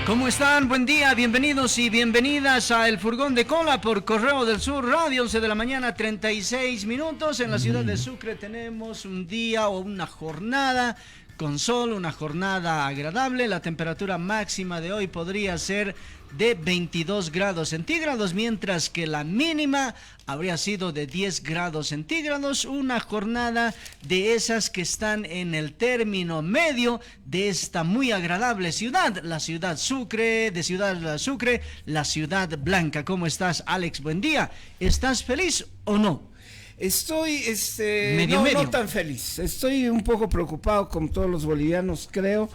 ¿Cómo están? Buen día, bienvenidos y bienvenidas a El Furgón de Cola por Correo del Sur Radio, 11 de la mañana, 36 minutos. En la ciudad de Sucre tenemos un día o una jornada con sol, una jornada agradable. La temperatura máxima de hoy podría ser de 22 grados centígrados, mientras que la mínima habría sido de 10 grados centígrados. Una jornada de esas que están en el término medio de esta muy agradable ciudad, la ciudad Sucre, de Ciudad Sucre, la ciudad blanca. ¿Cómo estás, Alex? Buen día. ¿Estás feliz o no? Estoy, medio. no tan feliz. Estoy un poco preocupado, como todos los bolivianos, creo,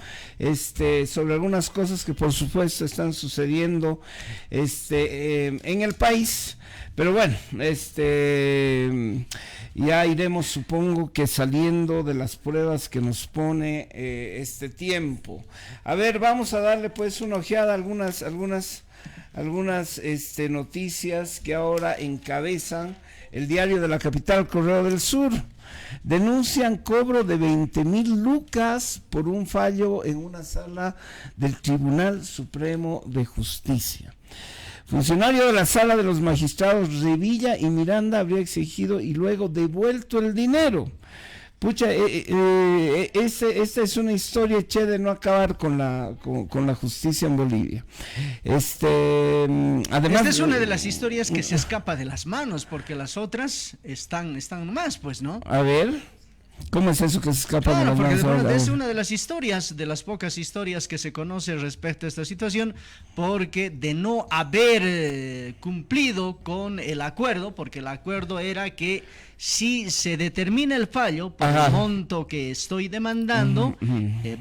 sobre algunas cosas que por supuesto están sucediendo, en el país. Pero bueno, ya iremos, supongo que saliendo de las pruebas que nos pone este tiempo. A ver, vamos a darle pues una ojeada a algunas noticias que ahora encabezan el diario de la capital, Correo del Sur. Denuncian cobro de 20,000 lucas por un fallo en una sala del Tribunal Supremo de Justicia. Funcionario de la sala de los magistrados Revilla y Miranda habría exigido y luego devuelto el dinero. Pucha, esta es una historia de no acabar con la justicia en Bolivia. Además, esta es una de las historias que se escapa de las manos, porque las otras están más, pues, ¿no? A ver, ¿cómo es eso que se escapa de las manos? Porque es una de las historias, de las pocas historias que se conoce respecto a esta situación, porque de no haber cumplido con el acuerdo, porque el acuerdo era que si se determina el fallo por el monto que estoy demandando,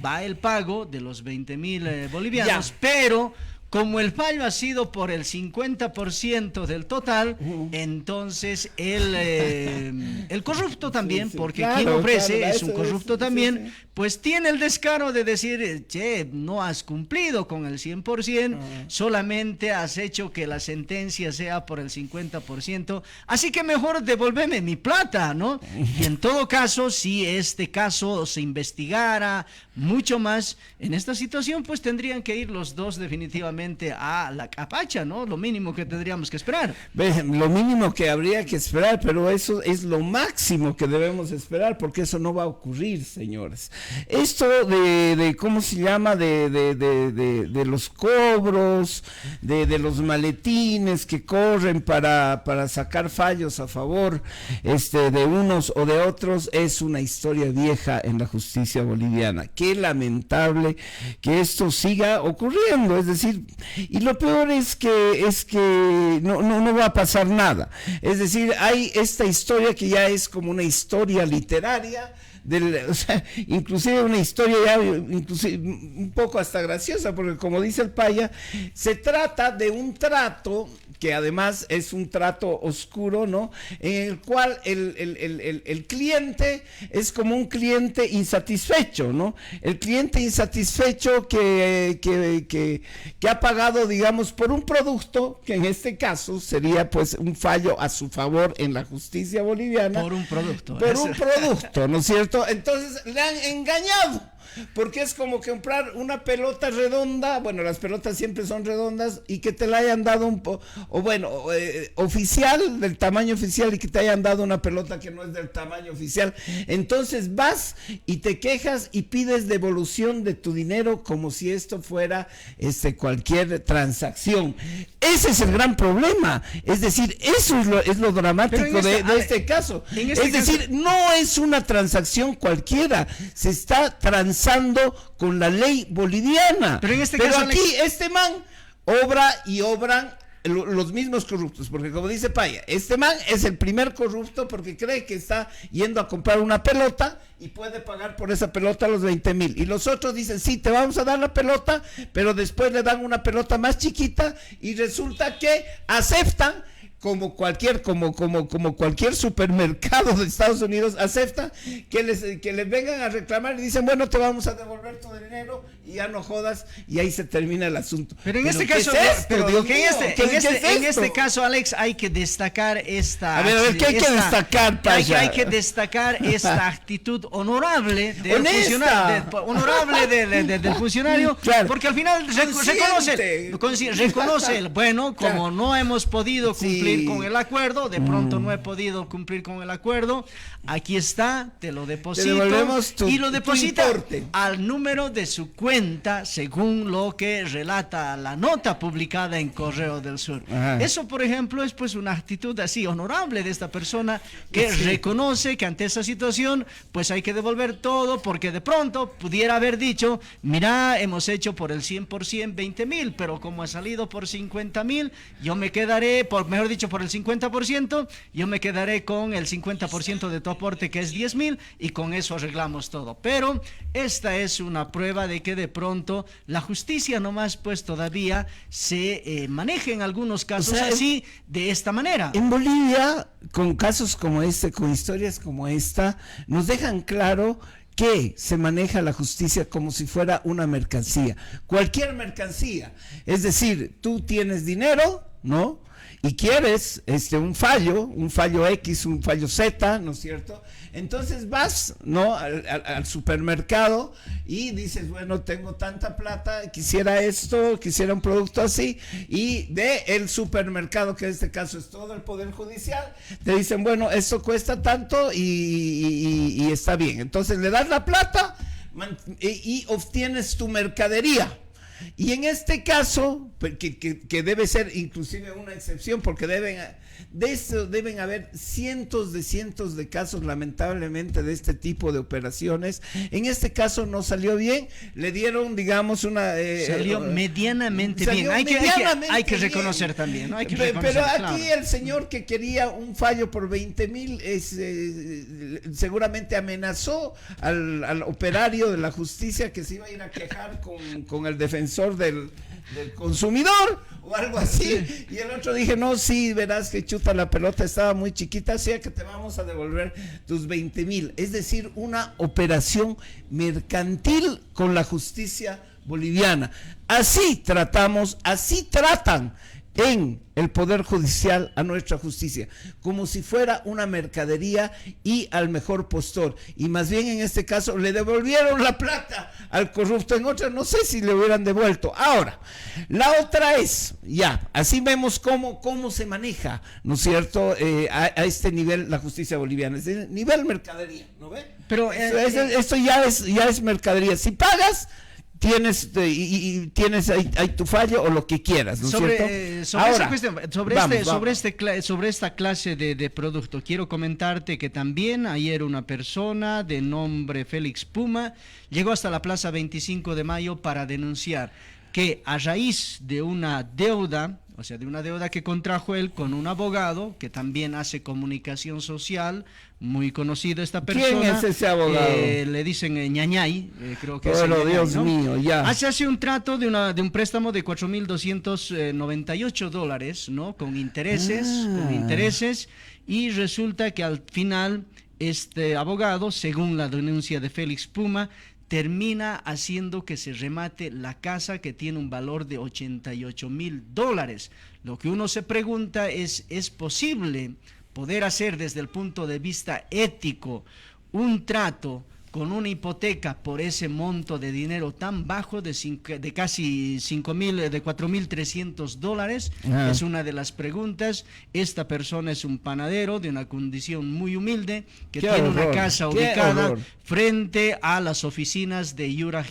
va el pago de los 20,000 bolivianos, pero como el fallo ha sido por el 50% del total, entonces el corrupto también, porque quien ofrece es un corrupto también, pues tiene el descaro de decir, che, no has cumplido con el 100%, solamente has hecho que la sentencia sea por el 50%, así que mejor devolveme mi plata, ¿no? Y en todo caso, si este caso se investigara mucho más, en esta situación, pues tendrían que ir los dos definitivamente a la capacha, ¿no? Lo mínimo que tendríamos que esperar. Lo mínimo que habría que esperar, pero eso es lo máximo que debemos esperar, porque eso no va a ocurrir, señores. Esto de ¿cómo se llama? De los cobros, de los maletines que corren para sacar fallos a favor de unos o de otros, es una historia vieja en la justicia boliviana. Qué lamentable que esto siga ocurriendo, es decir, y lo peor es que no va a pasar nada. Es decir, hay esta historia que ya es como una historia literaria, o sea, inclusive una historia ya inclusive un poco hasta graciosa, porque como dice el Paya, se trata de un trato que además es un trato oscuro, ¿no? En el cual el cliente es como un cliente insatisfecho, ¿no? El cliente insatisfecho que ha pagado, digamos, por un producto, que en este caso sería pues un fallo a su favor en la justicia boliviana. Por un producto. ¿No es cierto? Entonces le han engañado. Porque es como comprar una pelota redonda, bueno, las pelotas siempre son redondas, y que te la hayan dado oficial, del tamaño oficial, y que te hayan dado una pelota que no es del tamaño oficial. Entonces vas y te quejas y pides devolución de tu dinero como si esto fuera cualquier transacción. Ese es el gran problema. Es decir, eso es lo dramático de este caso. No es una transacción cualquiera, se está transando con la ley boliviana. Pero aquí este man obra y obran los mismos corruptos, porque como dice Paya, este man es el primer corrupto porque cree que está yendo a comprar una pelota y puede pagar por esa pelota los 20,000, y los otros dicen, sí, te vamos a dar la pelota, pero después le dan una pelota más chiquita y resulta que aceptan como cualquier supermercado de Estados Unidos acepta que les vengan a reclamar y dicen, bueno, te vamos a devolver tu dinero y ya no jodas, y ahí se termina el asunto. Pero en este caso, en este caso, Alex, hay que destacar esta... A ver, ¿qué hay que destacar, Pasha? Hay que destacar esta actitud honorable del funcionario, claro, porque al final reconoce, bueno, como claro, no hemos podido cumplir con el acuerdo, de pronto no he podido cumplir con el acuerdo, aquí está, te lo deposito, y lo deposita al número de su cuenta, según lo que relata la nota publicada en Correo del Sur. Ajá. Eso, por ejemplo, es pues una actitud así honorable de esta persona que reconoce que ante esa situación pues hay que devolver todo, porque de pronto pudiera haber dicho, mira, hemos hecho por el 100% 20,000, pero como ha salido por 50,000, yo me quedaré, mejor dicho, por el 50%, yo me quedaré con el 50% de tu aporte, que es 10,000, y con eso arreglamos todo. Pero esta es una prueba de que de pronto la justicia nomás pues todavía se maneja en algunos casos, o sea, así, de esta manera. En Bolivia, con casos como este, con historias como esta, nos dejan claro que se maneja la justicia como si fuera una mercancía, cualquier mercancía. Es decir, tú tienes dinero, ¿no?, y quieres un fallo X, un fallo Z, ¿no es cierto? Entonces vas, ¿no?, al supermercado y dices, bueno, tengo tanta plata, quisiera esto, quisiera un producto así, y de el supermercado, que en este caso es todo el Poder Judicial, te dicen, bueno, esto cuesta tanto y está bien. Entonces le das la plata y obtienes tu mercadería. Y en este caso, que debe ser inclusive una excepción, porque deben haber cientos de casos, lamentablemente, de este tipo de operaciones. En este caso no salió bien, le dieron, digamos, salió medianamente bien. Hay que reconocer también, ¿no? Pero aquí el señor que quería un fallo por 20,000 seguramente amenazó al operario de la justicia que se iba a ir a quejar con el defensor del consumidor o algo así, y el otro dije, no, sí, verás que chuta, la pelota estaba muy chiquita, así que te vamos a devolver tus 20,000. Es decir, una operación mercantil con la justicia boliviana. Así tratan en el Poder Judicial a nuestra justicia, como si fuera una mercadería y al mejor postor, y más bien en este caso le devolvieron la plata al corrupto. En otra no sé si le hubieran devuelto. Ahora, la otra es, ya, así vemos cómo se maneja, ¿no es cierto?, a este nivel la justicia boliviana, es de nivel mercadería, ¿no ve? Pero esto ya es mercadería. Si pagas, tienes ahí tu fallo o lo que quieras, ¿no es cierto? Ahora, sobre esta clase de producto, quiero comentarte que también ayer una persona de nombre Félix Puma llegó hasta la Plaza 25 de Mayo para denunciar que a raíz de una deuda, o sea, de una deuda que contrajo él con un abogado que también hace comunicación social, muy conocido esta persona. ¿Quién es ese abogado? Le dicen Ñañay, creo que es Ñañay, Dios ¿no? mío, ya. Hace un trato de un préstamo de $4,298, ¿no? Con intereses, y resulta que al final este abogado, según la denuncia de Félix Puma, termina haciendo que se remate la casa, que tiene un valor de $88,000. Lo que uno se pregunta ¿es posible poder hacer desde el punto de vista ético un trato con una hipoteca por ese monto de dinero tan bajo de casi $4,300? Es una de las preguntas. Esta persona es un panadero de una condición muy humilde que tiene una casa ubicada frente a las oficinas de Yuraj,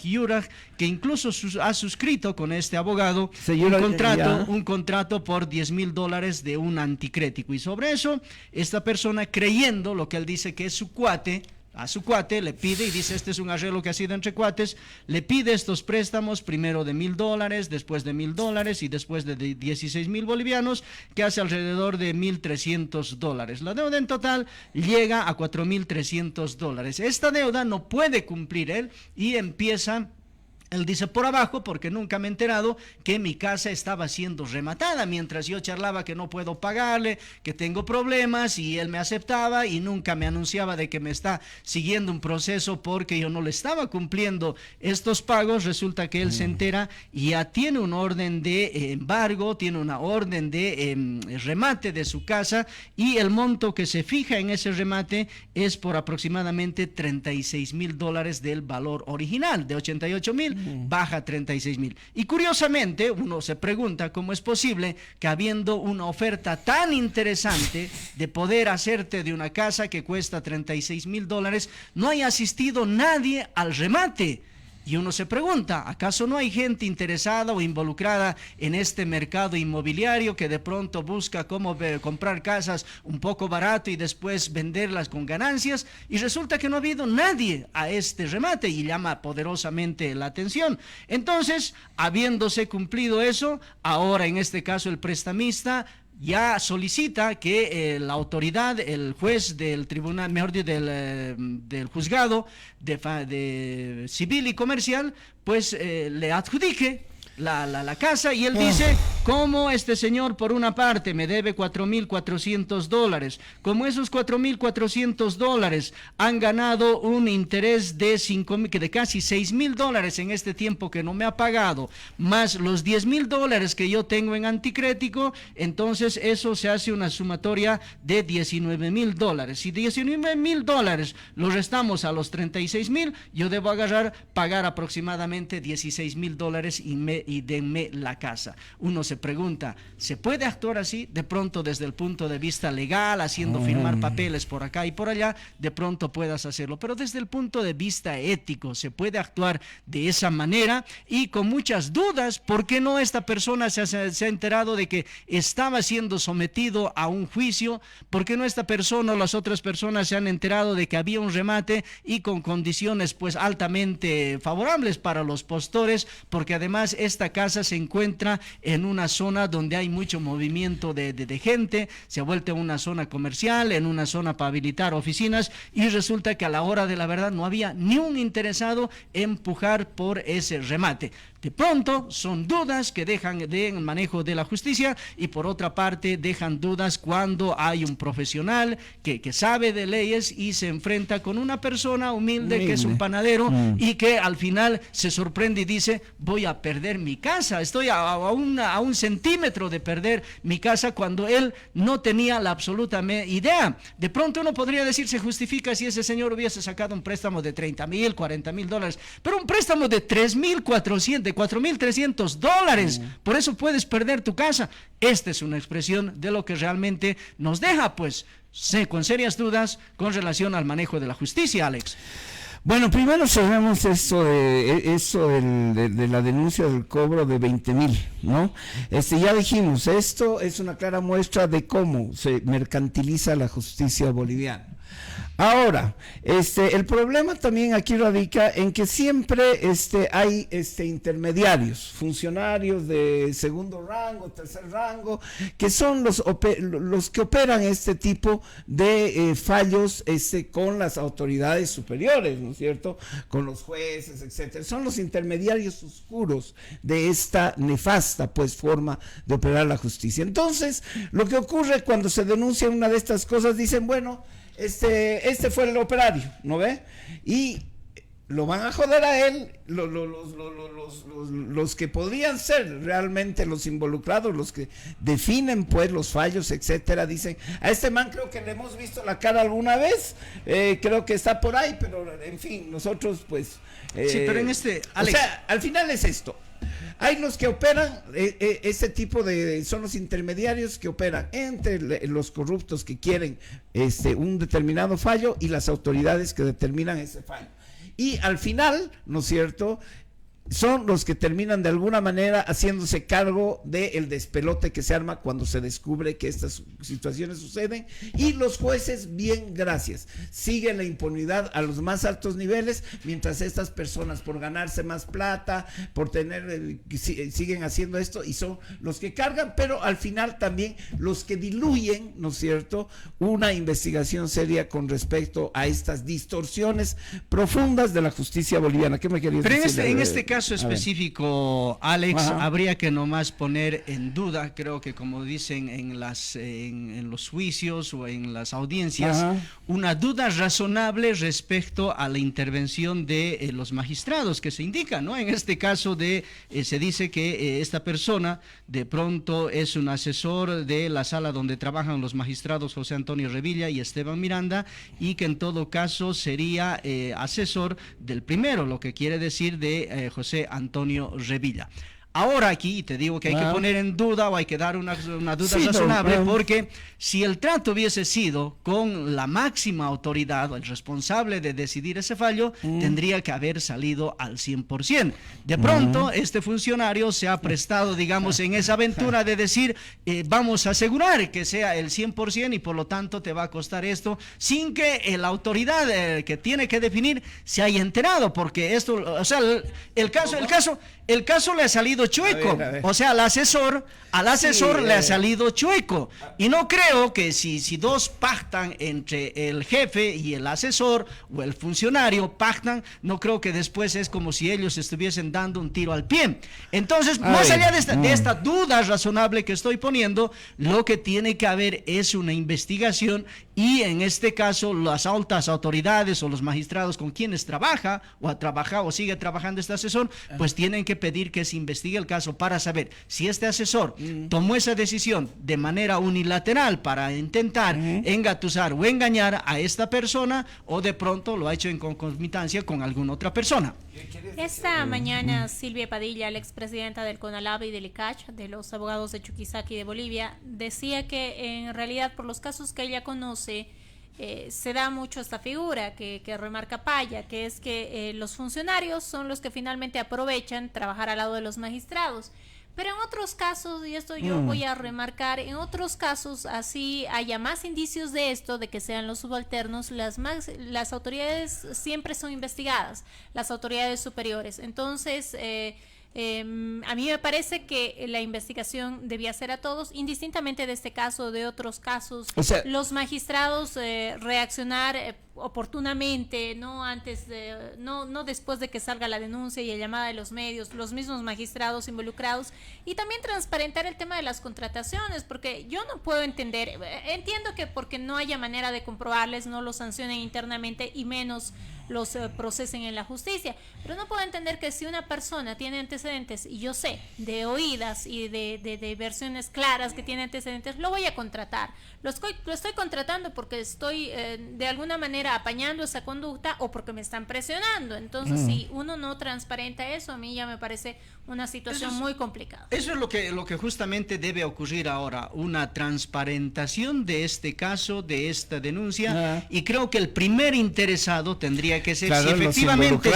que incluso ha suscrito con este abogado un contrato por $10,000 de un anticrético, y sobre eso esta persona, creyendo lo que él dice que es su cuate, a su cuate le pide, y dice, este es un arreglo que ha sido entre cuates, le pide estos préstamos, primero de $1,000, después de $1,000 y después de 16,000 bolivianos, que hace alrededor de $1,300. La deuda en total llega a $4,300. Esta deuda no puede cumplir él y empieza Él dice por abajo, porque nunca me he enterado que mi casa estaba siendo rematada, mientras yo charlaba que no puedo pagarle, que tengo problemas, y él me aceptaba y nunca me anunciaba de que me está siguiendo un proceso porque yo no le estaba cumpliendo estos pagos. Resulta que él se entera y ya tiene una orden de embargo, tiene una orden de remate de su casa, y el monto que se fija en ese remate es por aproximadamente $36,000 del valor original, de 88,000. Baja 36,000. Y curiosamente, uno se pregunta cómo es posible que, habiendo una oferta tan interesante de poder hacerte de una casa que cuesta $36,000, no haya asistido nadie al remate. Y uno se pregunta, ¿acaso no hay gente interesada o involucrada en este mercado inmobiliario que de pronto busca cómo comprar casas un poco barato y después venderlas con ganancias? Y resulta que no ha habido nadie a este remate y llama poderosamente la atención. Entonces, habiéndose cumplido eso, ahora en este caso el prestamista ya solicita que la autoridad, el juez del tribunal, mejor dicho, del juzgado de civil y comercial, pues le adjudique la casa, y él dice, como este señor por una parte me debe $4,400, como esos $4,400 han ganado un interés de casi $6,000 en este tiempo que no me ha pagado, más los $10,000 que yo tengo en anticrético, entonces eso se hace una sumatoria de $19,000. Si $19,000 lo restamos a los 36,000, yo debo pagar aproximadamente $16,000 y denme la casa. Uno se pregunta, ¿se puede actuar así? De pronto, desde el punto de vista legal, haciendo firmar papeles por acá y por allá, de pronto puedas hacerlo, pero desde el punto de vista ético, ¿se puede actuar de esa manera? Y con muchas dudas, ¿por qué no esta persona se ha enterado de que estaba siendo sometido a un juicio? ¿Por qué no esta persona o las otras personas se han enterado de que había un remate y con condiciones pues altamente favorables para los postores? Porque además esta casa se encuentra en una zona donde hay mucho movimiento de gente, se ha vuelto una zona comercial, en una zona para habilitar oficinas, y resulta que a la hora de la verdad no había ni un interesado en empujar por ese remate. De pronto son dudas que dejan del manejo de la justicia, y por otra parte dejan dudas cuando hay un profesional que sabe de leyes y se enfrenta con una persona humilde que es un panadero y que al final se sorprende y dice, voy a perder mi casa, estoy a un centímetro de perder mi casa, cuando él no tenía la absoluta idea. De pronto uno podría decir, se justifica si ese señor hubiese sacado un préstamo de $30,000, $40,000, pero un préstamo de $4,300, por eso puedes perder tu casa. Esta es una expresión de lo que realmente nos deja pues con serias dudas con relación al manejo de la justicia, Alex. Bueno, primero sabemos eso de la denuncia del cobro de 20,000, ¿no? Ya dijimos, esto es una clara muestra de cómo se mercantiliza la justicia boliviana. Ahora, el problema también aquí radica en que siempre hay intermediarios, funcionarios de segundo rango, tercer rango, que son los que operan este tipo de fallos con las autoridades superiores, ¿no es cierto? Con los jueces, etcétera. Son los intermediarios oscuros de esta nefasta pues forma de operar la justicia. Entonces, lo que ocurre cuando se denuncia una de estas cosas, dicen, bueno, este fue el operario, ¿no ve? Y lo van a joder a él, los que podrían ser realmente los involucrados, los que definen pues los fallos, etcétera, dicen, a este man creo que le hemos visto la cara alguna vez, creo que está por ahí, pero en fin, nosotros pues... sí, pero en Alex, o sea, al final es esto. Hay los que operan, ese tipo son los intermediarios que operan entre los corruptos que quieren un determinado fallo y las autoridades que determinan ese fallo. Y al final, ¿no es cierto?, son los que terminan de alguna manera haciéndose cargo del despelote que se arma cuando se descubre que estas situaciones suceden, y los jueces, bien, gracias, siguen la impunidad a los más altos niveles, mientras estas personas, por ganarse más plata, por siguen haciendo esto, y son los que cargan, pero al final también los que diluyen, ¿no es cierto?, una investigación seria con respecto a estas distorsiones profundas de la justicia boliviana. ¿Qué me querías decir? En este caso, caso específico, Alex, habría que nomás poner en duda, creo que como dicen en los juicios o en las audiencias, una duda razonable respecto a la intervención de los magistrados que se indica, ¿no? En este caso se dice que esta persona de pronto es un asesor de la sala donde trabajan los magistrados José Antonio Revilla y Esteban Miranda, y que en todo caso sería asesor del primero, lo que quiere decir de José Antonio Revilla. Ahora aquí te digo que hay que poner en duda o hay que dar una duda razonable, porque si el trato hubiese sido con la máxima autoridad o el responsable de decidir ese fallo, tendría que haber salido al 100%. De pronto, este funcionario se ha prestado, digamos, en esa aventura de decir, vamos a asegurar que sea el 100% y por lo tanto te va a costar esto, sin que la autoridad que tiene que definir se haya enterado, porque esto, o sea, el caso le ha salido chueco, a ver. O sea, al asesor le ha salido chueco, y no creo que si dos pactan entre el jefe y el asesor o el funcionario pactan, no creo que después es como si ellos estuviesen dando un tiro al pie. Entonces, más allá de esta duda razonable que estoy poniendo, lo que tiene que haber es una investigación, y en este caso las altas autoridades o los magistrados con quienes trabaja o ha trabajado o sigue trabajando este asesor, pues tienen que pedir que se investigue el caso para saber si este asesor tomó esa decisión de manera unilateral para intentar engatusar o engañar a esta persona, o de pronto lo ha hecho en concomitancia con alguna otra persona. Esta mañana Silvia Padilla, la expresidenta del CONALAB y del ICACH, de los abogados de Chuquisaca y de Bolivia, decía que en realidad por los casos que ella conoce, se da mucho esta figura que remarca Paya, que es que los funcionarios son los que finalmente aprovechan trabajar al lado de los magistrados. Pero en otros casos, y esto yo voy a remarcar, en otros casos así haya más indicios de esto, de que sean los subalternos, las autoridades siempre son investigadas, las autoridades superiores. Entonces, a mí me parece que la investigación debía ser a todos, indistintamente de este caso o de otros casos. O sea, los magistrados reaccionar oportunamente, no antes no después de que salga la denuncia y la llamada de los medios, los mismos magistrados involucrados, y también transparentar el tema de las contrataciones, porque yo no puedo entiendo que porque no haya manera de comprobarles no los sancionen internamente y menos los procesen en la justicia, pero no puedo entender que si una persona tiene antecedentes, y yo sé de oídas y de versiones claras que tiene antecedentes, lo voy a contratar, lo estoy contratando porque estoy de alguna manera apañando esa conducta o porque me están presionando. Entonces si uno no transparenta eso, a mí ya me parece una situación muy complicada. Eso es lo que justamente debe ocurrir ahora, una transparentación de este caso, de esta denuncia, y creo que el primer interesado tendría que ser, si efectivamente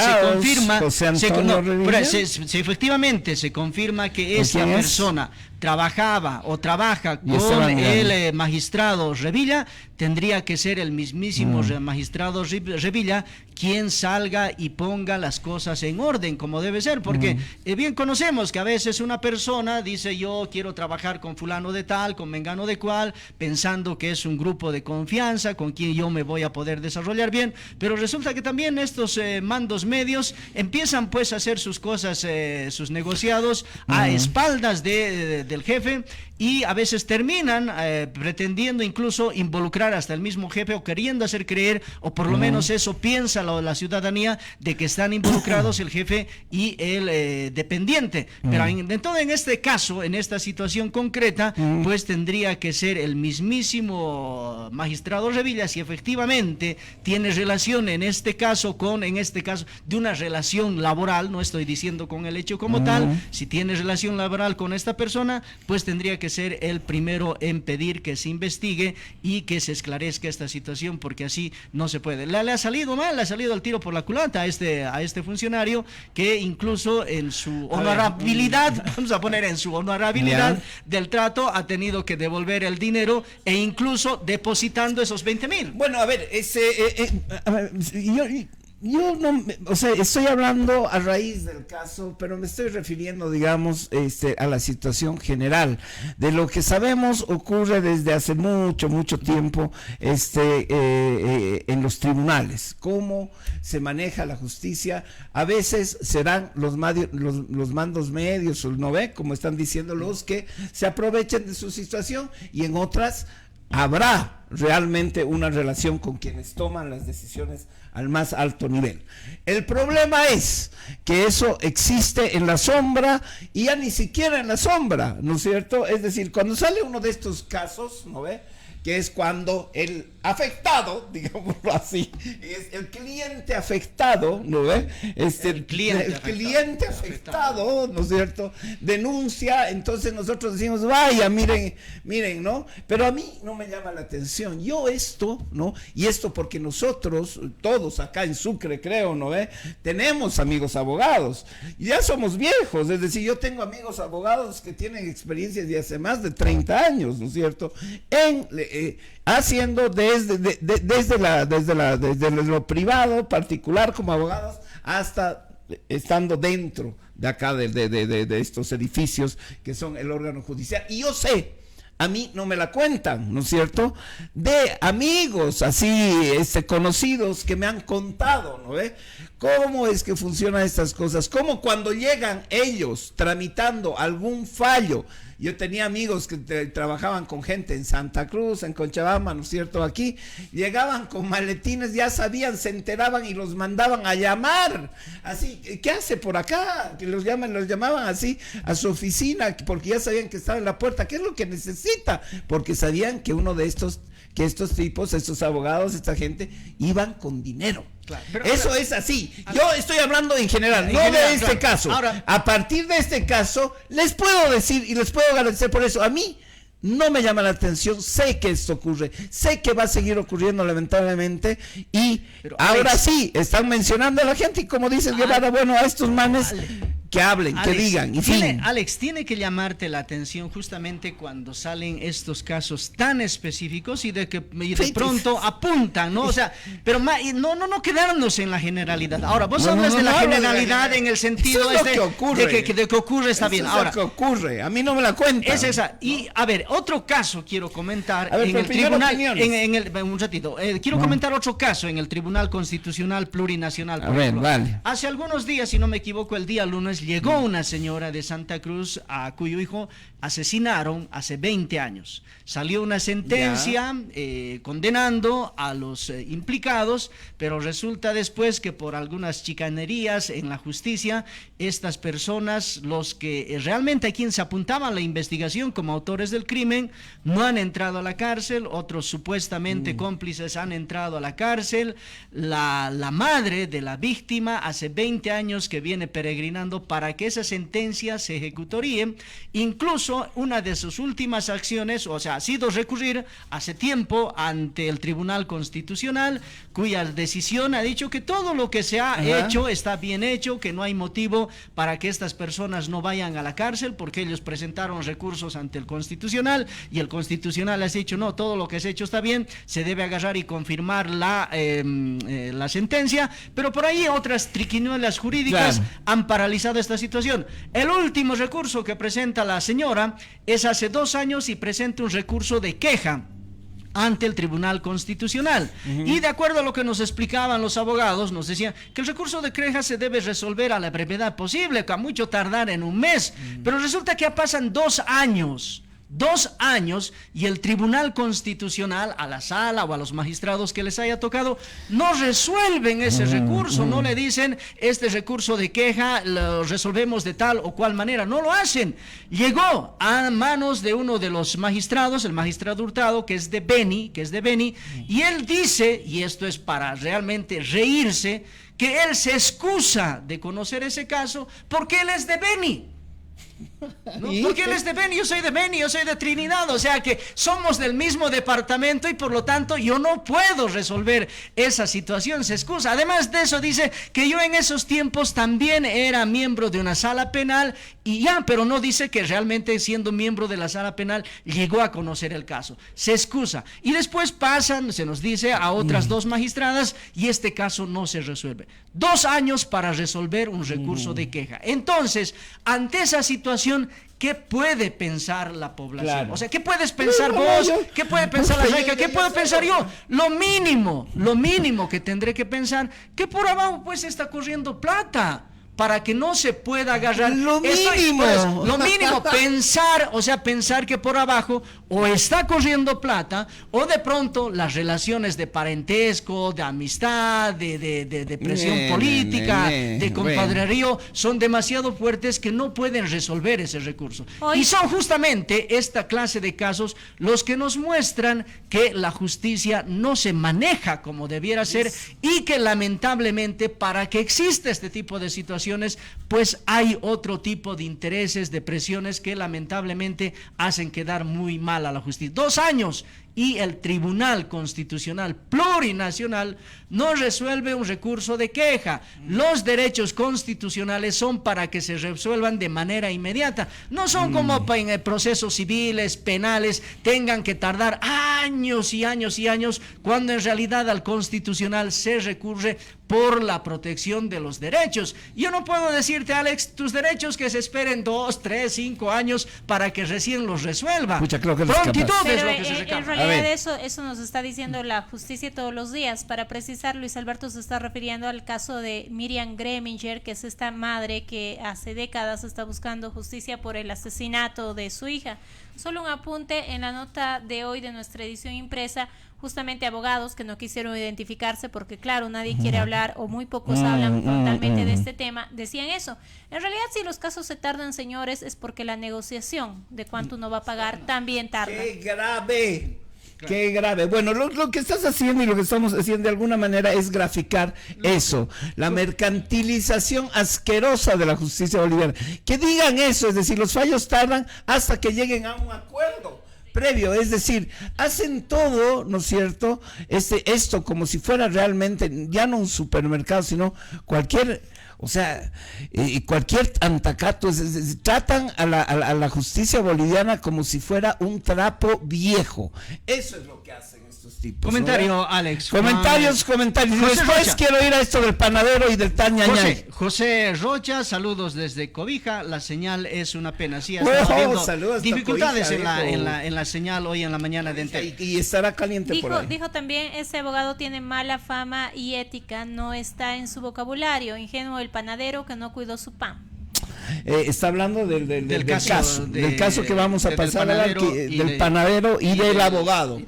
si efectivamente se confirma que esa persona trabajaba o trabaja con el magistrado Revilla, tendría que ser el mismísimo magistrado Revilla quien salga y ponga las cosas en orden como debe ser, porque bien conocemos que a veces una persona dice yo quiero trabajar con fulano de tal, con mengano de cual, pensando que es un grupo de confianza con quien yo me voy a poder desarrollar bien, pero resulta que también estos mandos medios empiezan pues a hacer sus cosas, sus negociados a espaldas del jefe, y a veces terminan pretendiendo incluso involucrar hasta el mismo jefe, o queriendo hacer creer, o por lo menos eso piensa la ciudadanía, de que están involucrados el jefe y el dependiente. Pero en este caso, en esta situación concreta, pues tendría que ser el mismísimo magistrado Revilla, si efectivamente tiene relación en este caso de una relación laboral, no estoy diciendo con el hecho como tal, si tiene relación laboral con esta persona, pues tendría que ser el primero en pedir que se investigue y que se esclarezca esta situación, porque así no se puede. Le ha salido mal, le ha salido el tiro por la culata a este funcionario, que incluso en su honorabilidad, vamos a poner en su honorabilidad del trato, ha tenido que devolver el dinero, e incluso depositando esos 20,000. Bueno, a ver, Yo no, o sea, estoy hablando a raíz del caso, pero me estoy refiriendo, digamos, a la situación general. De lo que sabemos ocurre desde hace mucho tiempo, en los tribunales. Cómo se maneja la justicia. A veces serán los mandos medios, ¿no ve? Como están diciendo, los que se aprovechen de su situación, y en otras habrá realmente una relación con quienes toman las decisiones al más alto nivel. El problema es que eso existe en la sombra, y ya ni siquiera en la sombra, ¿no es cierto? Es decir, cuando sale uno de estos casos, ¿no ve?, que es cuando el afectado, digámoslo así, es el cliente afectado, ¿no ve? El cliente afectado, ¿no es cierto?, denuncia. Entonces nosotros decimos, vaya, miren, ¿no? Pero a mí no me llama la atención. Yo esto, ¿no? Y esto porque nosotros, todos acá en Sucre, creo, ¿no ve?, tenemos amigos abogados. Y ya somos viejos, es decir, yo tengo amigos abogados que tienen experiencias de hace más de 30 años, ¿no es cierto?, haciendo desde lo privado, particular, como abogados, hasta estando dentro de acá de estos edificios que son el órgano judicial. Y yo sé, a mí no me la cuentan, ¿no es cierto?, de amigos así, conocidos, que me han contado, ¿no ve?, cómo es que funcionan estas cosas, cómo cuando llegan ellos tramitando algún fallo. Yo tenía amigos que trabajaban con gente en Santa Cruz, en Cochabamba, ¿no es cierto?, aquí, llegaban con maletines, ya sabían, se enteraban y los mandaban a llamar, así, ¿qué hace por acá? Que los llamaban así a su oficina, porque ya sabían que estaba en la puerta. ¿Qué es lo que necesita? Porque sabían que estos tipos, estos abogados, esta gente, iban con dinero. Claro, eso ahora, es así. Yo estoy hablando en general, no de este caso. Ahora, a partir de este caso, les puedo decir y les puedo garantizar, por eso a mí no me llama la atención. Sé que esto ocurre, sé que va a seguir ocurriendo lamentablemente, y pero, ahora Alex, sí, están mencionando a la gente, y como dice el Guevara, bueno, a estos manes que hablen, Alex, que digan, en fin. Alex, tiene que llamarte la atención justamente cuando salen estos casos tan específicos y de pronto apuntan, ¿no? O sea, pero no quedarnos en la generalidad. Ahora, vos hablas de la generalidad en el sentido de que ocurre, está bien. Ahora, es lo que ocurre, a mí no me la cuentan. Es esa. Y, a ver, otro caso quiero comentar en el tribunal, un ratito, quiero comentar otro caso en el Tribunal Constitucional Plurinacional. A ver, vale. Hace algunos días, si no me equivoco, el día lunes, llegó una señora de Santa Cruz a cuyo hijo asesinaron hace 20 años. Salió una sentencia condenando a los implicados, pero resulta después que por algunas chicanerías en la justicia, estas personas, los que realmente a quien se apuntaba a la investigación como autores del crimen, no han entrado a la cárcel. Otros supuestamente cómplices han entrado a la cárcel. La madre de la víctima hace 20 años que viene peregrinando para que esa sentencia se ejecutaría. Incluso una de sus últimas acciones, o sea, ha sido recurrir hace tiempo ante el Tribunal Constitucional, cuya decisión ha dicho que todo lo que se ha hecho está bien hecho, que no hay motivo para que estas personas no vayan a la cárcel, porque ellos presentaron recursos ante el Constitucional, y el Constitucional les ha dicho, no, todo lo que se ha hecho está bien, se debe agarrar y confirmar la sentencia, pero por ahí otras triquiñuelas jurídicas han paralizado esta situación. El último recurso que presenta la señora es hace 2 años, y presenta un recurso de queja ante el Tribunal Constitucional. Y de acuerdo a lo que nos explicaban los abogados, nos decían que el recurso de queja se debe resolver a la brevedad posible, que a mucho tardar en un mes, pero resulta que ya pasan 2 años. 2 años, y el Tribunal Constitucional, a la sala o a los magistrados que les haya tocado, no resuelven ese recurso, no le dicen, este recurso de queja lo resolvemos de tal o cual manera, no lo hacen. Llegó a manos de uno de los magistrados, el magistrado Hurtado, que es de Beni, y él dice, y esto es para realmente reírse, que él se excusa de conocer ese caso porque él es de Beni. ¿no? Porque él es de Beni, yo soy de Beni, yo soy de Trinidad, o sea que somos del mismo departamento y por lo tanto yo no puedo resolver esa situación, se excusa. Además de eso dice que yo en esos tiempos también era miembro de una sala penal y ya, pero no dice que realmente siendo miembro de la sala penal llegó a conocer el caso, se excusa. Y después pasan, se nos dice, a otras dos magistradas y este caso no se resuelve. 2 años para resolver un recurso de queja. Entonces, ante esa situación, ¿qué puede pensar la población? Claro. O sea, ¿qué puedes pensar vos? ¿Qué puede pensar la Jaica? ¿Qué puedo pensar yo? Lo mínimo que tendré que pensar, que por abajo pues está corriendo plata, para que no se pueda agarrar. Lo mínimo. Lo mínimo, pensar que por abajo o está corriendo plata, o de pronto las relaciones de parentesco, de amistad, de presión política, de compadrerío, son demasiado fuertes que no pueden resolver ese recurso. Y son justamente esta clase de casos los que nos muestran que la justicia no se maneja como debiera ser y que lamentablemente para que exista este tipo de situaciones, pues hay otro tipo de intereses, de presiones que lamentablemente hacen quedar muy mal a la justicia. 2 años y el Tribunal Constitucional Plurinacional no resuelve un recurso de queja. Los derechos constitucionales son para que se resuelvan de manera inmediata. No son como en procesos civiles, penales, tengan que tardar años y años y años, cuando en realidad al Constitucional se recurre por la protección de los derechos. Yo no puedo decirte, Alex, tus derechos que se esperen 2, 3, 5 años para que recién los resuelva. Prontitud es lo que se reclama. En realidad eso nos está diciendo la justicia todos los días. Para precisar, Luis Alberto se está refiriendo al caso de Miriam Greminger, que es esta madre que hace décadas está buscando justicia por el asesinato de su hija. Solo un apunte: en la nota de hoy de nuestra edición impresa, justamente abogados que no quisieron identificarse porque claro, nadie quiere hablar o muy pocos hablan frontalmente de este tema, decían eso. En realidad, si los casos se tardan, señores, es porque la negociación de cuánto uno va a pagar también tarda. ¡Qué grave! Qué grave. Bueno, lo que estás haciendo y lo que estamos haciendo de alguna manera es graficar eso, la mercantilización asquerosa de la justicia boliviana. Que digan eso, es decir, los fallos tardan hasta que lleguen a un acuerdo previo, es decir, hacen todo, ¿no es cierto? Esto como si fuera realmente ya no un supermercado, sino cualquier, o sea, cualquier antacato, tratan a la justicia boliviana como si fuera un trapo viejo. Eso es lo que hacen estos tipos. Comentario, ¿no? Alex. Comentarios. Después quiero ir a esto del panadero y del tañañay. José Rocha, saludos desde Cobija. La señal es una pena. Sí, saludos. Dificultades Cobija, en la señal hoy en la mañana de Entel. Y estará caliente por ahí. Dijo también, ese abogado tiene mala fama y ética, no está en su vocabulario. Ingenuo el panadero que no cuidó su pan. Está hablando del caso que vamos a pasar del panadero y del abogado.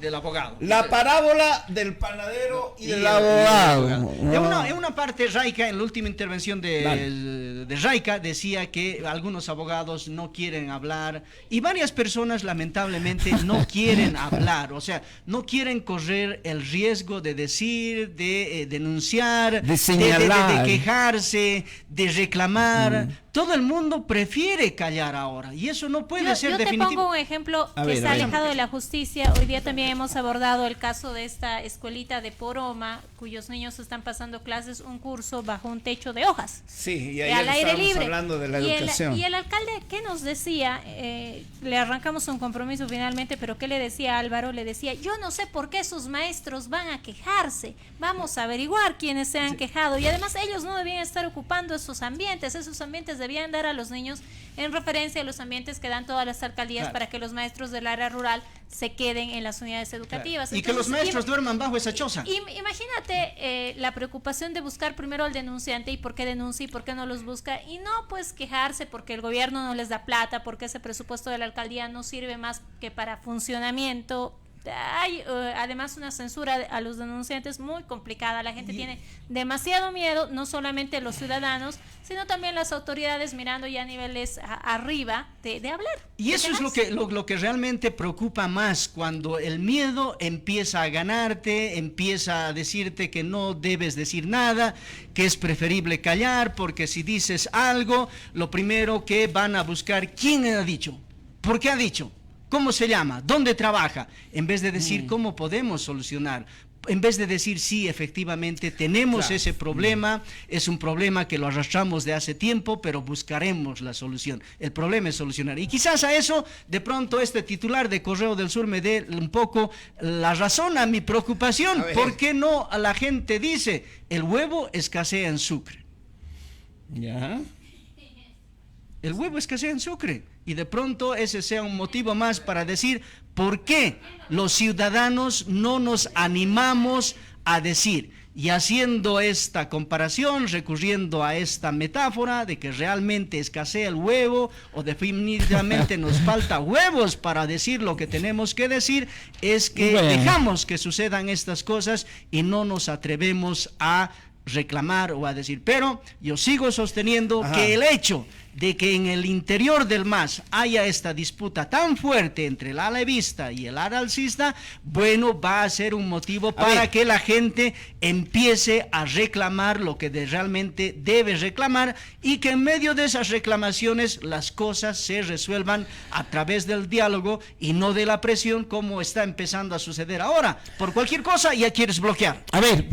La parábola del panadero y del abogado. En una parte, Raica, en la última intervención de Raica, decía que algunos abogados no quieren hablar y varias personas lamentablemente no quieren hablar, o sea, no quieren correr el riesgo de decir, de denunciar, de señalar, de quejarse, de reclamar. Todo el mundo prefiere callar ahora y eso no puede ser definitivo. Yo te pongo un ejemplo que está alejado de la justicia. Hoy día también hemos abordado el caso de esta escuelita de Poroma, cuyos niños están pasando clases, un curso bajo un techo de hojas. Sí, y ahí al aire libre. Hablando de la educación. Y el alcalde, ¿qué nos decía? Le arrancamos un compromiso finalmente, pero ¿qué le decía Álvaro? Le decía, yo no sé por qué sus maestros van a quejarse. Vamos a averiguar quiénes se han quejado. Y además ellos no debían estar ocupando esos ambientes debían dar a los niños en referencia a los ambientes que dan todas las alcaldías para que los maestros del área rural se queden en las unidades educativas. Y entonces, que los maestros duerman bajo esa choza. Imagínate la preocupación de buscar primero al denunciante y por qué denuncia y por qué no los busca, y no pues quejarse porque el gobierno no les da plata, porque ese presupuesto de la alcaldía no sirve más que para funcionamiento. hay además una censura a los denunciantes muy complicada. La gente tiene demasiado miedo, no solamente los ciudadanos, sino también las autoridades mirando ya a niveles arriba de hablar. Y eso es lo que realmente preocupa más, cuando el miedo empieza a ganarte, empieza a decirte que no debes decir nada, que es preferible callar, porque si dices algo, lo primero que van a buscar, ¿quién ha dicho? ¿Por qué ha dicho? ¿Cómo se llama? ¿Dónde trabaja? En vez de decir cómo podemos solucionar, en vez de decir sí, efectivamente tenemos ese problema, es un problema que lo arrastramos de hace tiempo, pero buscaremos la solución. El problema es solucionar. Y quizás a eso, de pronto, este titular de Correo del Sur me dé un poco la razón a mi preocupación. ¿Por qué no la gente dice, el huevo escasea en Sucre? Ya. El huevo escasea en Sucre. Y de pronto ese sea un motivo más para decir por qué los ciudadanos no nos animamos a decir. Y haciendo esta comparación, recurriendo a esta metáfora de que realmente escasea el huevo o definitivamente nos falta huevos para decir lo que tenemos que decir, es que dejamos que sucedan estas cosas y no nos atrevemos a reclamar o a decir. Pero yo sigo sosteniendo que el hecho de que en el interior del MAS haya esta disputa tan fuerte entre el ala evista y el ala alcista, bueno, va a ser un motivo para que la gente empiece a reclamar lo que realmente debe reclamar, y que en medio de esas reclamaciones las cosas se resuelvan a través del diálogo y no de la presión, como está empezando a suceder ahora. Por cualquier cosa ya quieres bloquear. A ver,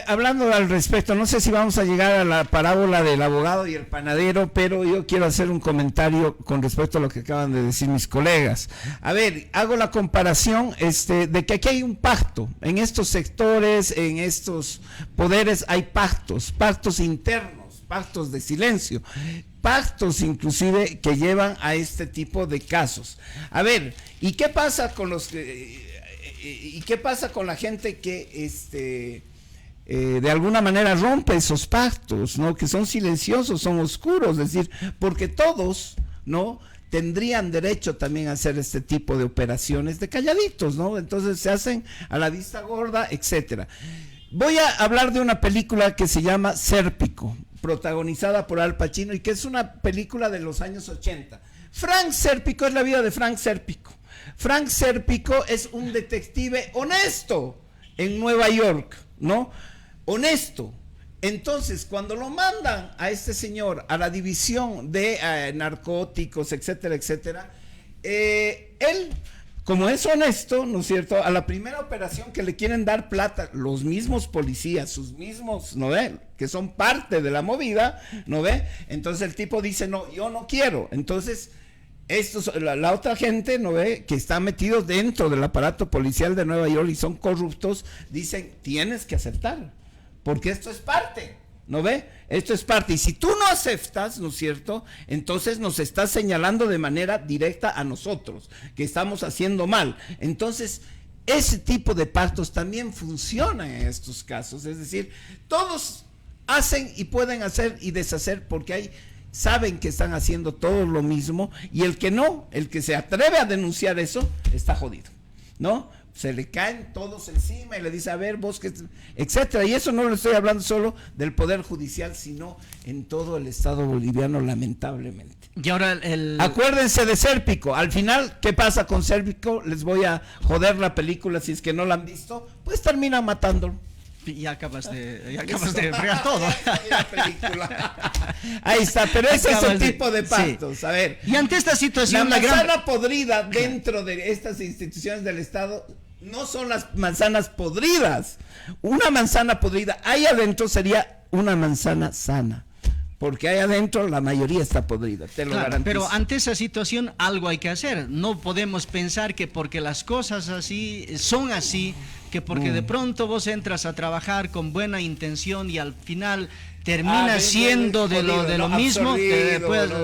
hablando al respecto, no sé si vamos a llegar a la parábola del abogado y el panadero, pero yo quiero hacer un comentario con respecto a lo que acaban de decir mis colegas. A ver, hago la comparación de que aquí hay un pacto. En estos sectores, en estos poderes hay pactos internos, pactos de silencio, pactos inclusive que llevan a este tipo de casos. A ver, ¿y qué pasa con la gente que de alguna manera rompe esos pactos, ¿no? Que son silenciosos, son oscuros, es decir, porque todos, ¿no?, tendrían derecho también a hacer este tipo de operaciones de calladitos, ¿no? Entonces se hacen a la vista gorda, etcétera. Voy a hablar de una película que se llama Sérpico, protagonizada por Al Pacino, y que es una película de los años 80. Frank Sérpico es la vida de Frank Sérpico. Frank Sérpico es un detective honesto en Nueva York, ¿no? Honesto. Entonces, cuando lo mandan a este señor a la división de narcóticos, etcétera, etcétera, él, como es honesto, ¿no es cierto?, a la primera operación que le quieren dar plata, los mismos policías, sus mismos, ¿no ve?, que son parte de la movida, ¿no ve? Entonces el tipo dice, no, yo no quiero. Entonces la otra gente, ¿no ve?, que está metido dentro del aparato policial de Nueva York y son corruptos, dicen, tienes que aceptar, porque esto es parte, ¿no ve? Esto es parte, y si tú no aceptas, ¿no es cierto?, entonces nos estás señalando de manera directa a nosotros, que estamos haciendo mal. Entonces, ese tipo de pactos también funcionan en estos casos, es decir, todos hacen y pueden hacer y deshacer porque saben que están haciendo todo lo mismo, y el que se atreve a denunciar eso, está jodido, ¿no? Se le caen todos encima y le dice, a ver, vos que, etcétera. Y eso no lo estoy hablando solo del Poder Judicial, sino en todo el Estado boliviano, lamentablemente. Y ahora acuérdense de Sérpico. Al final, ¿qué pasa con Sérpico? Les voy a joder la película, si es que no la han visto, pues terminan matándolo. Y acabas de fregar todo. Ahí está, pero ese es el tipo de pactos. Sí. A ver, y ante esta situación, la manzana podrida dentro de estas instituciones del Estado no son las manzanas podridas. Una manzana podrida ahí adentro sería una manzana sana, porque ahí adentro la mayoría está podrida, te lo garantizo. Pero ante esa situación algo hay que hacer. No podemos pensar que porque las cosas así son así, que porque de pronto vos entras a trabajar con buena intención y al final termina siendo de lo mismo,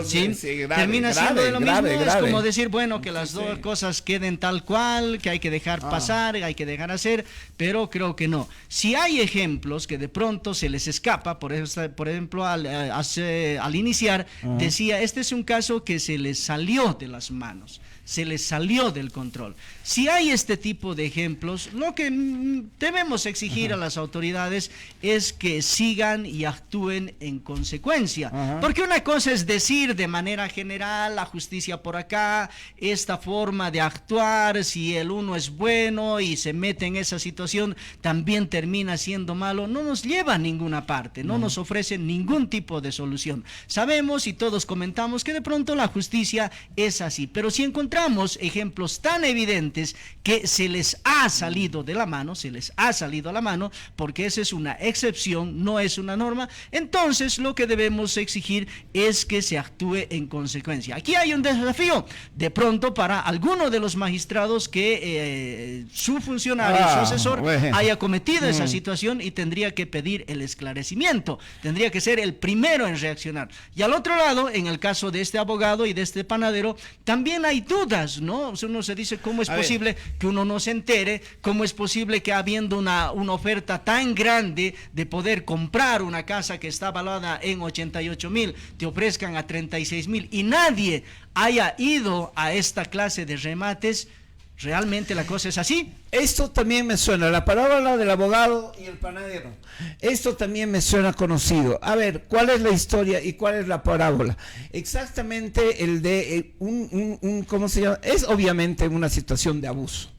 ¿sí? Termina siendo de lo mismo, es como decir, bueno, que las dos cosas queden tal cual, que hay que dejar pasar, hay que dejar hacer, pero creo que no. Si hay ejemplos que de pronto se les escapa, por ejemplo, al iniciar, decía, este es un caso que se les salió de las manos, se les salió del control. Si hay este tipo de ejemplos, lo que debemos exigir a las autoridades es que sigan y actúen en consecuencia. Porque una cosa es decir de manera general, la justicia por acá, esta forma de actuar, si el uno es bueno y se mete en esa situación, también termina siendo malo, no nos lleva a ninguna parte, no nos ofrece ningún tipo de solución. Sabemos y todos comentamos que de pronto la justicia es así, pero si encontramos ejemplos tan evidentes que se les ha salido de la mano, porque esa es una excepción, no es una norma, entonces lo que debemos exigir es que se actúe en consecuencia. Aquí hay un desafío, de pronto para alguno de los magistrados que su funcionario, su asesor, haya cometido esa situación y tendría que pedir el esclarecimiento, tendría que ser el primero en reaccionar. Y al otro lado, en el caso de este abogado y de este panadero, también hay dudas, ¿no? Uno se dice, ¿cómo es posible que uno no se entere? ¿Cómo es posible que habiendo una oferta tan grande de poder comprar una casa que está valuada en 88,000, te ofrezcan a 36,000 y nadie haya ido a esta clase de remates? ¿Realmente la cosa es así? Esto también me suena, la parábola del abogado y el panadero. Esto también me suena conocido. A ver, ¿cuál es la historia y cuál es la parábola? Exactamente el de ¿cómo se llama? Es obviamente una situación de abuso.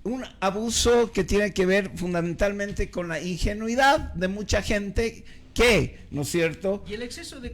Un abuso que tiene que ver fundamentalmente con la ingenuidad de mucha gente que, ¿no es cierto? Y el exceso de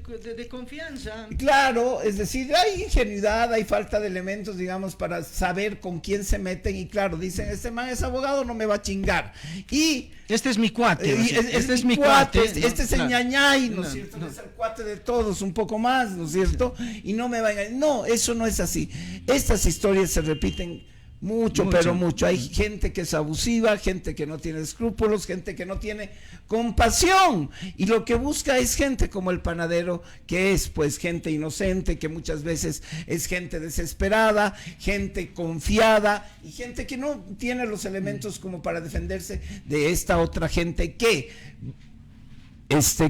confianza. Claro, es decir, hay ingenuidad, hay falta de elementos, digamos, para saber con quién se meten y claro, dicen, este man es abogado, no me va a chingar. Y este es mi cuate. Este es mi cuate, este es el ñañay, ¿no es cierto? Es el cuate de todos, un poco más, ¿no es cierto? Y no me va a engañar. No, eso no es así. Estas historias se repiten mucho, pero mucho. Hay gente que es abusiva, gente que no tiene escrúpulos, gente que no tiene compasión y lo que busca es gente como el panadero, que es pues gente inocente, que muchas veces es gente desesperada, gente confiada y gente que no tiene los elementos como para defenderse de esta otra gente que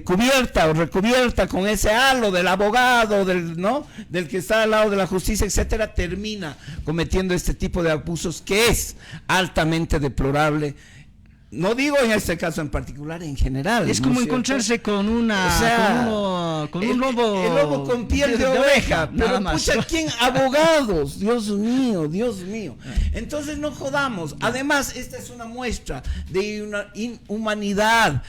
cubierta o recubierta con ese halo del abogado, del que está al lado de la justicia, etcétera, termina cometiendo este tipo de abusos que es altamente deplorable. No digo en este caso en particular, en general. Es como encontrarse con un lobo. El lobo con piel de oveja. Pero pucha, ¿quién? Abogados. Dios mío, Dios mío. Entonces no jodamos. Además, esta es una muestra de una inhumanidad.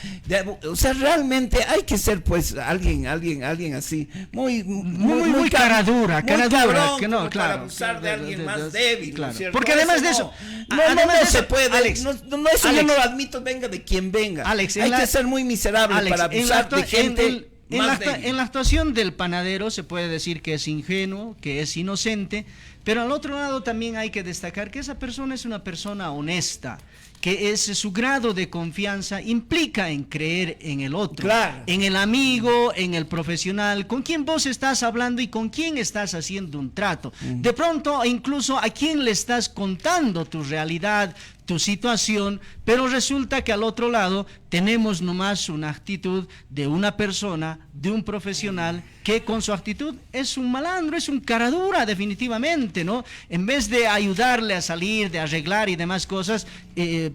O sea, realmente hay que ser pues alguien así. Muy caradura. Que no, claro. Para abusar de alguien más débil. Claro. ¿No? Porque además de eso. No se puede. Alex, no, eso yo no lo admito, venga de quien venga. Alex, hay que ser muy miserable para abusar de gente más débil. En la actuación del panadero se puede decir que es ingenuo, que es inocente, pero al otro lado también hay que destacar que esa persona es una persona honesta, que es su grado de confianza implica en creer en el otro, claro, en el amigo, en el profesional, con quien vos estás hablando y con quien estás haciendo un trato. De pronto, incluso a quien le estás contando tu realidad, tu situación, pero resulta que al otro lado tenemos nomás una actitud de una persona, de un profesional, que con su actitud es un malandro, es un caradura definitivamente, ¿no? En vez de ayudarle a salir, de arreglar y demás cosas,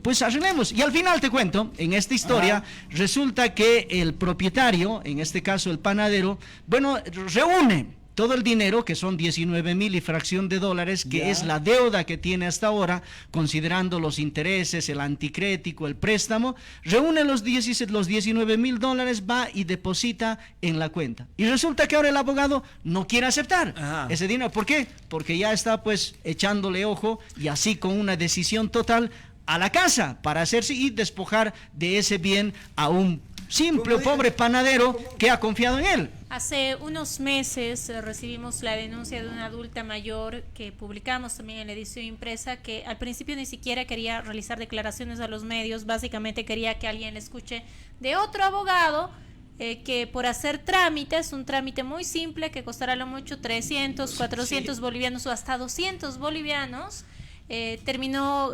pues arreglemos. Y al final te cuento, en esta historia, resulta que el propietario, en este caso el panadero, bueno, reúne todo el dinero, que son 19,000 y fracción de dólares, que es la deuda que tiene hasta ahora, considerando los intereses, el anticrético, el préstamo, reúne los 19,000 dólares, va y deposita en la cuenta. Y resulta que ahora el abogado no quiere aceptar ese dinero. ¿Por qué? Porque ya está pues echándole ojo y así con una decisión total a la casa para hacerse y despojar de ese bien a un simple o pobre panadero que ha confiado en él. Hace unos meses recibimos la denuncia de una adulta mayor que publicamos también en la edición impresa, que al principio ni siquiera quería realizar declaraciones a los medios, básicamente quería que alguien le escuche de otro abogado que por hacer trámites, un trámite muy simple que costará lo mucho 300, 400 bolivianos o hasta 200 bolivianos, terminó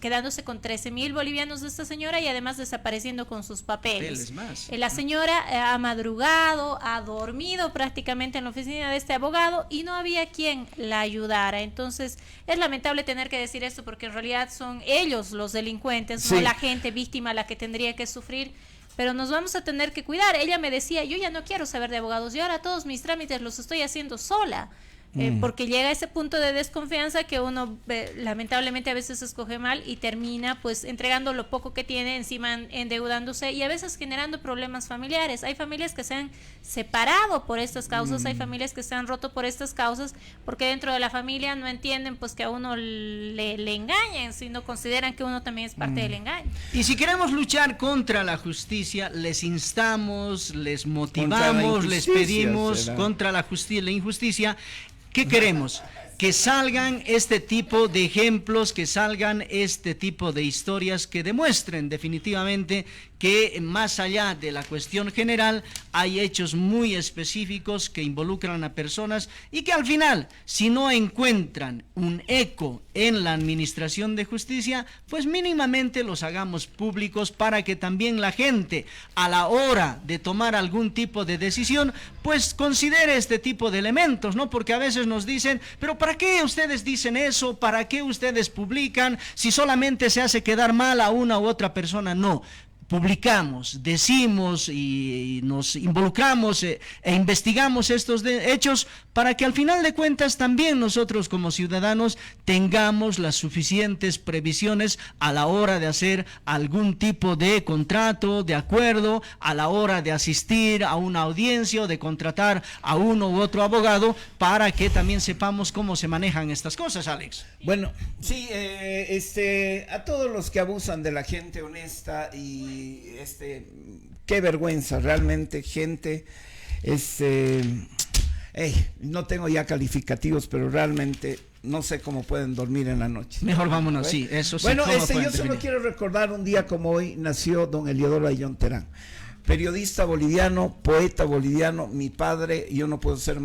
quedándose con 13.000 bolivianos de esta señora y además desapareciendo con sus papeles. La señora ha madrugado, ha dormido prácticamente en la oficina de este abogado y no había quien la ayudara. Entonces es lamentable tener que decir esto porque en realidad son ellos los delincuentes, no la gente víctima la que tendría que sufrir. Pero nos vamos a tener que cuidar. Ella me decía, yo ya no quiero saber de abogados y ahora todos mis trámites los estoy haciendo sola. Porque llega a ese punto de desconfianza que uno lamentablemente a veces escoge mal y termina pues entregando lo poco que tiene, encima endeudándose y a veces generando problemas familiares. Hay familias que se han separado por estas causas, hay familias que se han roto por estas causas porque dentro de la familia no entienden pues que a uno le engañen, sino consideran que uno también es parte del engaño. Y si queremos luchar contra la justicia, les instamos, les motivamos, les pedimos contra la injusticia. ¿Qué queremos? Que salgan este tipo de ejemplos, que salgan este tipo de historias que demuestren definitivamente que más allá de la cuestión general hay hechos muy específicos que involucran a personas y que al final, si no encuentran un eco en la administración de justicia, pues mínimamente los hagamos públicos para que también la gente a la hora de tomar algún tipo de decisión, pues considere este tipo de elementos, ¿no? Porque a veces nos dicen, pero ¿para qué ustedes dicen eso? ¿Para qué ustedes publican? Si solamente se hace quedar mal a una u otra persona, no. Publicamos, decimos y nos involucramos e investigamos estos hechos para que al final de cuentas también nosotros como ciudadanos tengamos las suficientes previsiones a la hora de hacer algún tipo de contrato, de acuerdo, a la hora de asistir a una audiencia o de contratar a uno u otro abogado para que también sepamos cómo se manejan estas cosas, Alex. Bueno, sí, a todos los que abusan de la gente honesta y qué vergüenza realmente, gente, no tengo ya calificativos, pero realmente no sé cómo pueden dormir en la noche. Mejor vámonos, sí, eso sí. Bueno, yo solo quiero recordar un día como hoy nació don Eliodoro Ayllón Terán, periodista boliviano, poeta boliviano, mi padre. Yo no puedo estar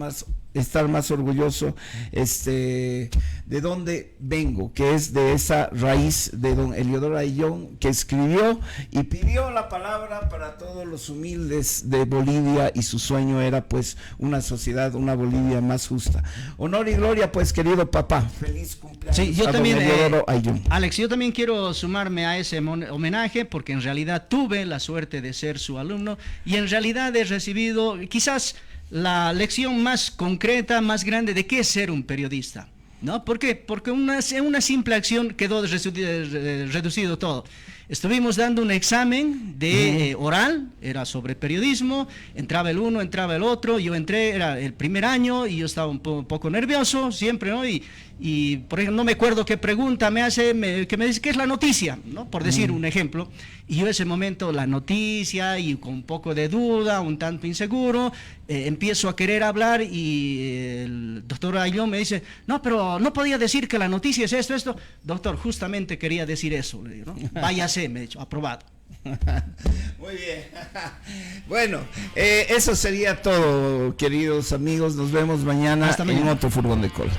más orgulloso de donde vengo, que es de esa raíz de don Eliodoro Ayllón, que escribió y pidió la palabra para todos los humildes de Bolivia, y su sueño era pues una sociedad, una Bolivia más justa. Honor y gloria pues, querido papá, feliz cumpleaños. Sí, yo a también, don Eliodoro Ayllón. Alex, yo también quiero sumarme a ese homenaje porque en realidad tuve la suerte de ser su alumno y en realidad he recibido quizás la lección más concreta, más grande de qué es ser un periodista, ¿no? ¿Por qué? Porque una simple acción quedó reducido todo. Estuvimos dando un examen de oral, era sobre periodismo, entraba el uno, entraba el otro, yo entré, era el primer año y yo estaba un poco nervioso siempre, ¿no? Y por ejemplo, no me acuerdo qué pregunta me hace, que me dice, ¿qué es la noticia? ¿No? Por decir un ejemplo. Y yo en ese momento, la noticia, y con un poco de duda, un tanto inseguro, empiezo a querer hablar y el doctor Ayllón me dice, no, pero no podía decir que la noticia es esto. Doctor, justamente quería decir eso, le digo, ¿no? Váyase, me ha dicho, aprobado. Muy bien. Bueno, eso sería todo, queridos amigos. Nos vemos mañana en otro Furgón de Cola.